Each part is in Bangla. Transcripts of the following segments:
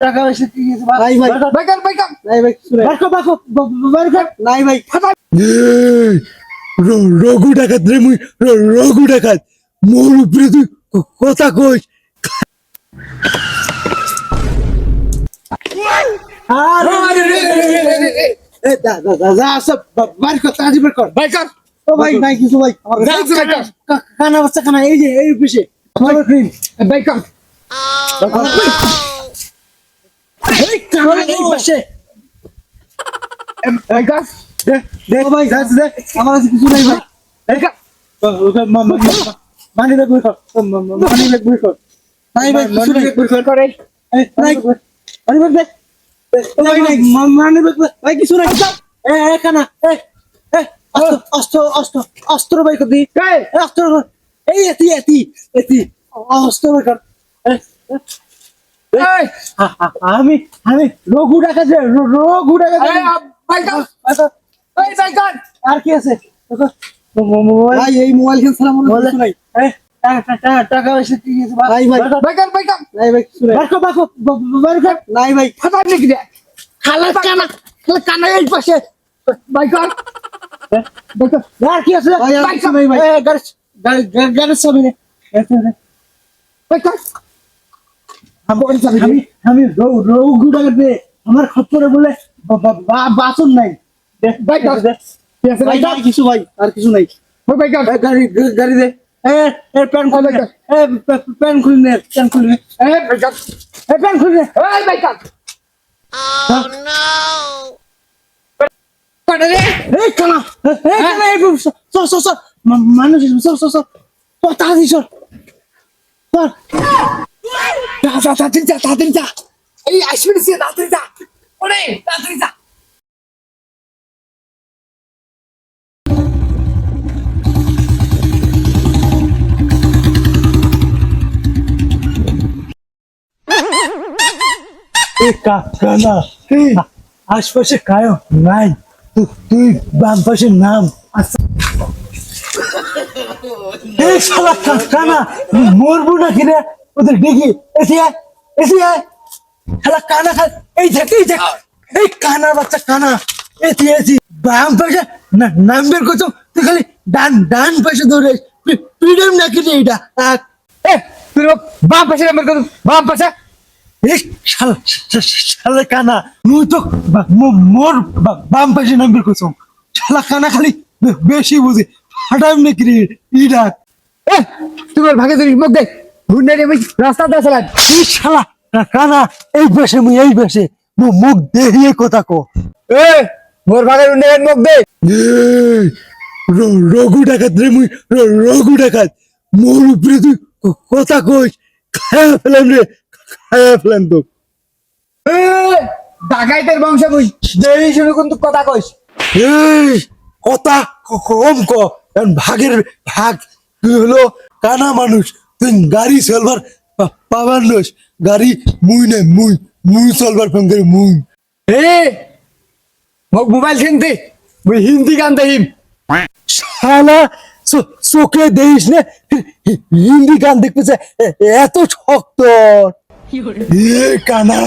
টাকা পয়সা কি কিছু ভাই ভাই ভাই কর নাই ভাই নাই ভাই রঘু ডাকাত রে মুই রঘু ডাকাত মোর উপরে তুই কথা কইস এ দা দা দা যা সব বার কর তাজি বার কর ভাই কর ও ভাই নাই কিছু ভাই আমার কানা বাচ্চা কানা এই যে এই পিছে আমার ক্রিম ভাই কর এই কানা এই পাশে ভাই কর দেখো ভাই যা দে আমার কাছে কিছু নাই ভাই ভাই কর মানি ব্যাগ বের কর মানি ব্যাগ বের কর নাই ভাই কিছু নাই করে নাই মানি ব্যাগ দে ভাই নাই মানি ব্যাগ ভাই কিছু নাই এ কানা এ অস্ত্র ভাই কর দি অস্ত্র এই এতি অস্ত্র ভাই কর আমি রঘু ডাকা যে রঘু ডাকা ভাই কর ভাই কর আর কি আছে ভাই এই মোবাইল খেল সালাম কিছু নাই টাকা পয়সা কি কিছু ভাই ভাই ভাই কর নাই ভাই কিছু নাই নাই ভাই ফাটা নাকি রে খালা কানা এই পাশে ভাই কর আর কি আছে ভাই, ভাই কিছু নাই ভাই গাড়ি সবই নে ভাই কর আমি রঘু ডাকা দে আমার খপ্পরে বলে বাসন নাই ভাই কর ভাই নাই কিছু ভাই আর কিছু নাই ভাই কর গাড়ি দে প্যান খুলে প্যান খুলে ভাই কর প্যান খুলে ভাই কর এই কানা এই সর মানুষ সর তাড়াতাড়ি সর তাড়াতাড়ি যা এই আসবে তাড়াতাড়ি যা ওরে তাড়াতাড়ি যা কানা আশপাশে কায়ো নাই তুই বাম পাশে নাম এই শালা কানা মরবো না কিনে ওদের দেখি এসে শালা কানা খা এই দেখ এই কানার বাচ্চা কানা এসি বাম পাশে নাম বের করছো তুই খালি ডান পাশে ধরে পিডম নাকি রে এটা তুই বাম পাশে নাম্বার কত বাম পাশে এই শালা কানা মুই তো মোর বাম পাশে নাম বের করছো শালা কানা খালি বেশি বুঝি হাঁটাম নাকি রে ইডা তোমার ভাগে তুই মুখ দেখ ঘুরনে রে রাস্তা দিয়ে চালান এই শালা কানা এই পাশে মুই এই পাশে মুখ দেখিয়ে কথা কো মোর ভাগের উন্নয়ন মুখ দে রঘু ডাকাত রে মুই রঘু ডাকাত মোর উপরে তুই কথা কইস খায়া ফেলাম তো ডাকাইতের বংশ বুঝ দেরি শুনে কিন্তু কথা কইস এই কথা কম ক কারণ ভাগ তুই হলো কানা মানুষ তুই গাড়ি চলবার পাবার নস গাড়ি মুই নাই মুই চলবার ফোন করে মুই মোবাইল কিনতে মুই হিন্দি গান দেখিম শালা চোখে দেখিস না হিন্দি গান দেখতেছে এত শক্ত এ কানা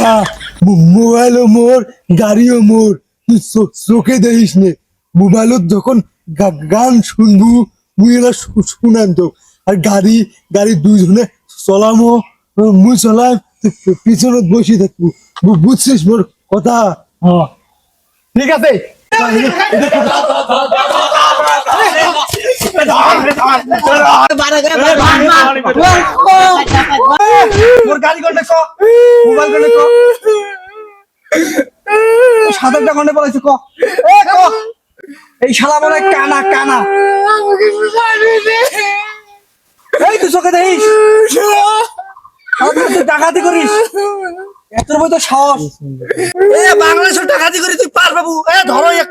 মোবাইলও মোর গাড়িও মোর তুই চোখে দেখিস নে মোবাইলত যখন গান শুনবু মুই এলা শুনান তো আর গাড়ি দুইজনে চলামো মুই চলাম পিছনত বসে থাকবো বুঝছিস মোর কথা ঠিক আছে মোর গাড়ি কোনটা ক মোবাইল কোনটা ক সাদাটা কোনটা বলাইছ ক এই শালা বলে কানা এই তুই চোখে দেখিস ডাকাতি করিস এত বই তো সাহস বাংলাদেশের ডাকাতি করি তুই পার বাবু ধরো এক